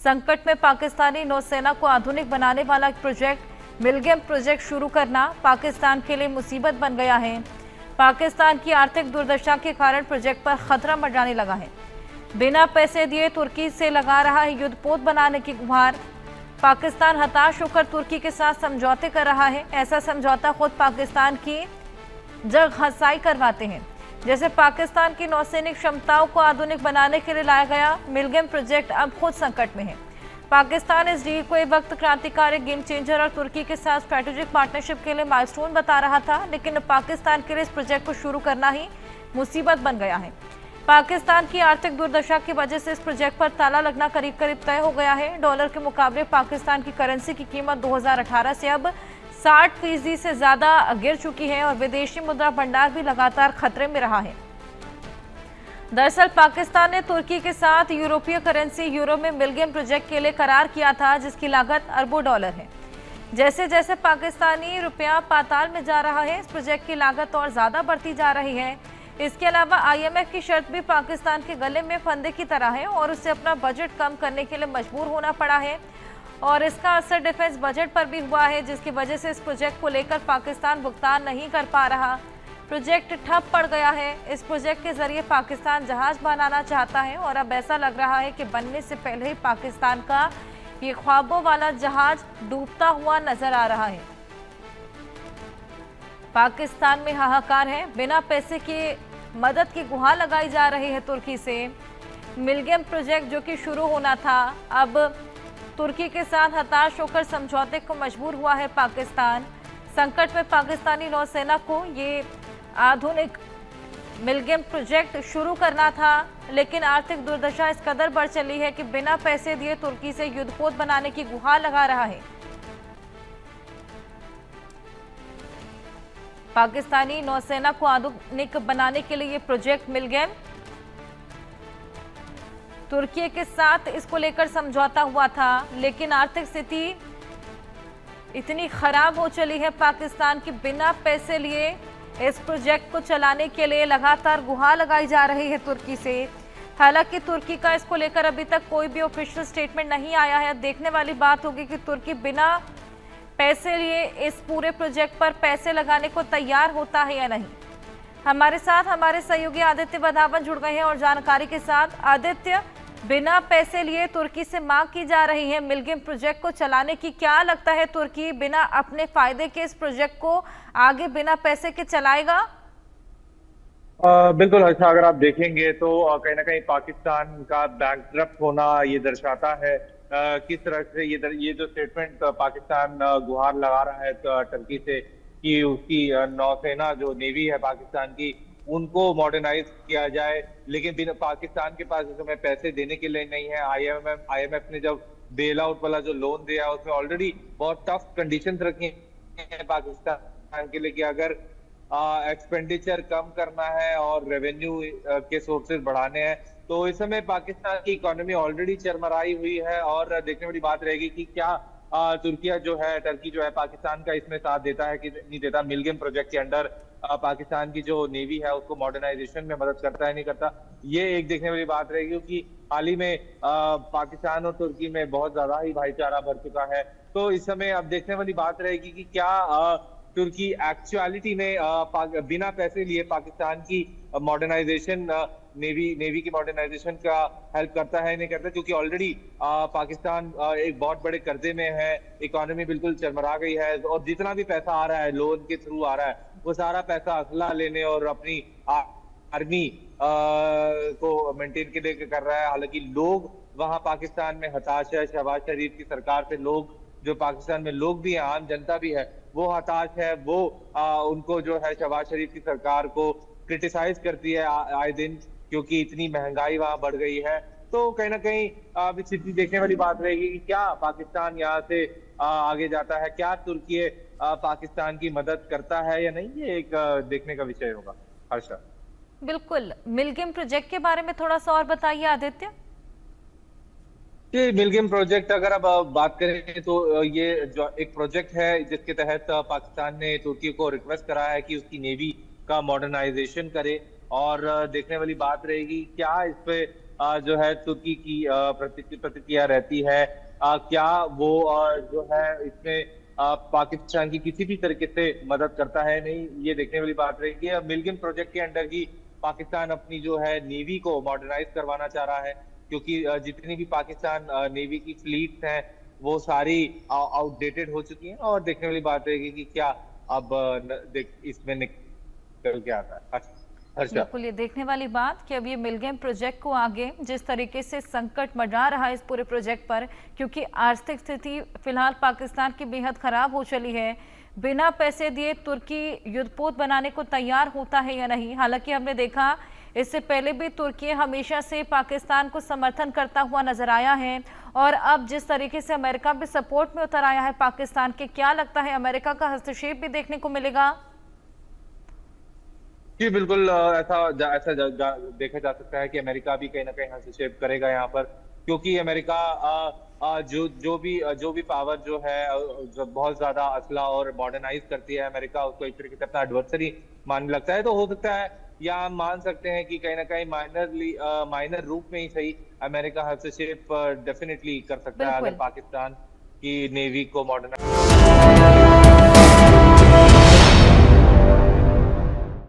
संकट में पाकिस्तानी नौसेना को आधुनिक बनाने वाला प्रोजेक्ट मिलगम प्रोजेक्ट शुरू करना पाकिस्तान के लिए मुसीबत बन गया है। पाकिस्तान की आर्थिक दुर्दशा के कारण प्रोजेक्ट पर खतरा मंडराने लगा है। बिना पैसे दिए तुर्की से लगा रहा है युद्धपोत बनाने की गुहार। पाकिस्तान हताश होकर तुर्की के साथ समझौते कर रहा है। ऐसा समझौता खुद पाकिस्तान की जग हंसाई करवाते हैं। जैसे पाकिस्तान की नौसैनिक क्षमताओं को आधुनिक बनाने के लिए लाया गया मिलगम प्रोजेक्ट अब खुद संकट में है। पाकिस्तान इस डील को एक वक्त क्रांतिकारी गेम चेंजर और तुर्की के साथ स्ट्रेटेजिक पार्टनरशिप के लिए माइलस्टोन बता रहा था, लेकिन पाकिस्तान के लिए इस प्रोजेक्ट को शुरू करना ही मुसीबत बन गया है। पाकिस्तान की आर्थिक दुर्दशा की वजह से इस प्रोजेक्ट पर ताला लगना करीब करीब तय हो गया है। डॉलर के मुकाबले पाकिस्तान की करेंसी की कीमत 2018 से अब 60% से ज्यादा गिर चुकी है और विदेशी मुद्रा भंडार भी लगातार खतरे में रहा है। दरअसल पाकिस्तान ने तुर्की के साथ यूरोपीय करेंसी यूरो में मिलगम प्रोजेक्ट के लिए करार किया था, जिसकी लागत अरबों डॉलर है। जैसे जैसे पाकिस्तानी रुपया पाताल में जा रहा है, इस प्रोजेक्ट की लागत और ज्यादा बढ़ती जा रही है। इसके अलावा IMF की शर्त भी पाकिस्तान के गले में फंदे की तरह है और उसे अपना बजट कम करने के लिए मजबूर होना पड़ा है और इसका असर डिफेंस बजट पर भी हुआ है, जिसकी वजह से इस प्रोजेक्ट को लेकर पाकिस्तान भुगतान नहीं कर पा रहा। प्रोजेक्ट ठप पड़ गया है। इस प्रोजेक्ट के जरिए पाकिस्तान जहाज बनाना चाहता है और अब ऐसा लग रहा है कि बनने से पहले ही पाकिस्तान का ये ख्वाबों वाला जहाज डूबता हुआ नजर आ रहा है। पाकिस्तान में हाहाकार है। बिना पैसे की मदद की गुहार लगाई जा रही है तुर्की से। मिलगम प्रोजेक्ट जो कि शुरू होना था, अब तुर्की के साथ हताश होकर समझौते को मजबूर हुआ है पाकिस्तान। संकट में पाकिस्तानी नौसेना को ये आधुनिक मिलगम प्रोजेक्ट शुरू करना था, लेकिन आर्थिक दुर्दशा इस कदर बढ़ चली है कि बिना पैसे दिए तुर्की से युद्धपोत बनाने की गुहार लगा रहा है। पाकिस्तानी नौसेना को आधुनिक बनाने के लिए ये प्रोजेक्ट मिलगम, तुर्की के साथ इसको लेकर समझौता हुआ था, लेकिन आर्थिक स्थिति इतनी खराब हो चली है पाकिस्तान की बिना पैसे लिए इस प्रोजेक्ट को चलाने के लिए लगातार गुहार लगाई जा रही है तुर्की से। हालांकि तुर्की का इसको लेकर अभी तक कोई भी ऑफिशियल स्टेटमेंट नहीं आया है। देखने वाली बात होगी कि तुर्की बिना पैसे लिए इस पूरे प्रोजेक्ट पर पैसे लगाने को तैयार होता है या नहीं। हमारे साथ हमारे सहयोगी आदित्य वधावन जुड़ गए हैं और जानकारी के साथ। आदित्य, बिना पैसे लिए तुर्की से मांग की जा रही है मिलगम प्रोजेक्ट को चलाने की, क्या लगता है तुर्की बिना अपने फायदे के इस प्रोजेक्ट को आगे बिना पैसे के चलाएगा? बिल्कुल हर्षा, अगर आप देखेंगे तो कहीं ना कहीं पाकिस्तान का बैंकक्रप्ट होना ये दर्शाता है किस तरह से ये जो स्टेटमेंट पाकिस्तान गुहार लगा रहा है टर्की से कि उसकी नौसेना जो नेवी है पाकिस्तान की उनको मॉडर्नाइज किया जाए, लेकिन बिना पाकिस्तान के पास इस समय पैसे देने के लिए नहीं है। IMF ने जब बेल आउट वाला जो लोन दिया उसमें ऑलरेडी बहुत टफ कंडीशंस रखी हैं पाकिस्तान के लिए कि अगर एक्सपेंडिचर कम करना है और रेवेन्यू के सोर्सेज बढ़ाने हैं तो इस समय पाकिस्तान की इकोनॉमी ऑलरेडी चरमराई हुई है। और देखने वाली बात रहेगी कि क्या टर्की जो है पाकिस्तान का इसमें साथ देता है कि नहीं देता। मिलगम प्रोजेक्ट के अंडर पाकिस्तान की जो नेवी है उसको मॉडर्नाइजेशन में मदद करता है नहीं करता, ये एक देखने वाली बात रहेगी, क्योंकि हाल ही में पाकिस्तान और तुर्की में बहुत ज्यादा ही भाईचारा बढ़ चुका है। तो इस समय अब देखने वाली बात रहेगी कि क्या तुर्की एक्चुअलिटी में बिना पैसे लिए पाकिस्तान की मॉडर्नाइजेशन नेवी की मॉडर्नाइजेशन का हेल्प करता है नहीं करता, क्योंकि ऑलरेडी पाकिस्तान एक बहुत बड़े कर्जे में है, इकोनॉमी बिल्कुल चरमरा गई है और जितना भी पैसा आ रहा है लोन के थ्रू आ रहा है वो सारा पैसा असला लेने और अपनी आर्मी को मेंटेन के लिए कर रहा है। हालांकि लोग वहां पाकिस्तान में हताश है। शहबाज शरीफ की सरकार से लोग, जो पाकिस्तान में लोग भी हैं, आम जनता भी है, वो हताश है। वो उनको जो है शहबाज शरीफ की सरकार को क्रिटिसाइज करती है आए दिन, क्योंकि इतनी महंगाई वहां बढ़ गई है। तो कहीं ना कहीं अभी स्थिति देखने वाली बात रहेगी कि क्या पाकिस्तान यहाँ से आगे जाता है, क्या तुर्की पाकिस्तान की मदद करता है या नहीं, ये एक देखने का विषय होगा। हर्षा, बिल्कुल। मिलगम प्रोजेक्ट के बारे में थोड़ा सा और बताइए आदित्य। मिलगम प्रोजेक्ट अगर अब बात करें तो ये जो एक प्रोजेक्ट है जिसके तहत पाकिस्तान ने तुर्की को रिक्वेस्ट करा है कि उसकी नेवी का मॉडर्नाइजेशन करे। और देखने वाली बात रहेगी क्या इस पे जो है तुर्की की प्रतिक्रिया रहती है। क्या वो जो है इसमें पाकिस्तान की किसी भी तरीके से मदद करता है, नहीं, ये देखने वाली बात रहेगी। मिल्गम प्रोजेक्ट के अंडर ही पाकिस्तान अपनी जो है नेवी को मॉडर्नाइज करवाना चाह रहा है, क्योंकि जितनी भी पाकिस्तान नेवी की फ्लीट्स हैं वो सारी आउटडेटेड हो चुकी हैं। और देखने वाली बात रहेगी कि क्या अब इसमें निकल के आता है। हर्षा। बिल्कुल, ये देखने वाली बात कि अब ये मिलगेम प्रोजेक्ट को आगे जिस तरीके से संकट मंडरा रहा है इस पूरे प्रोजेक्ट पर, क्योंकि आर्थिक स्थिति फिलहाल पाकिस्तान की बेहद खराब हो चली है। बिना पैसे दिए तुर्की युद्धपोत बनाने को तैयार होता है या नहीं? हालांकि हमने देखा इससे पहले भी तुर्की हमेशा से पाकिस्तान को समर्थन करता हुआ नजर आया है, और अब जिस तरीके से अमेरिका भी सपोर्ट में उतर आया है पाकिस्तान के, क्या लगता है अमेरिका का हस्तक्षेप भी देखने को मिलेगा? जी बिल्कुल, देखा जा सकता है कि अमेरिका भी कहीं ना कहीं हस्तक्षेप करेगा यहाँ पर, क्योंकि अमेरिका जो भी पावर जो है जो बहुत ज्यादा असला और मॉडर्नाइज करती है, अमेरिका उसको एक तरीके से अपना एडवर्सरी मानने लगता है। तो हो सकता है या हम मान सकते हैं कि कहीं ना कहीं माइनर रूप में ही सही अमेरिका हस्तक्षेप डेफिनेटली कर सकता है, अगर पाकिस्तान की नेवी को मॉडर्नाइज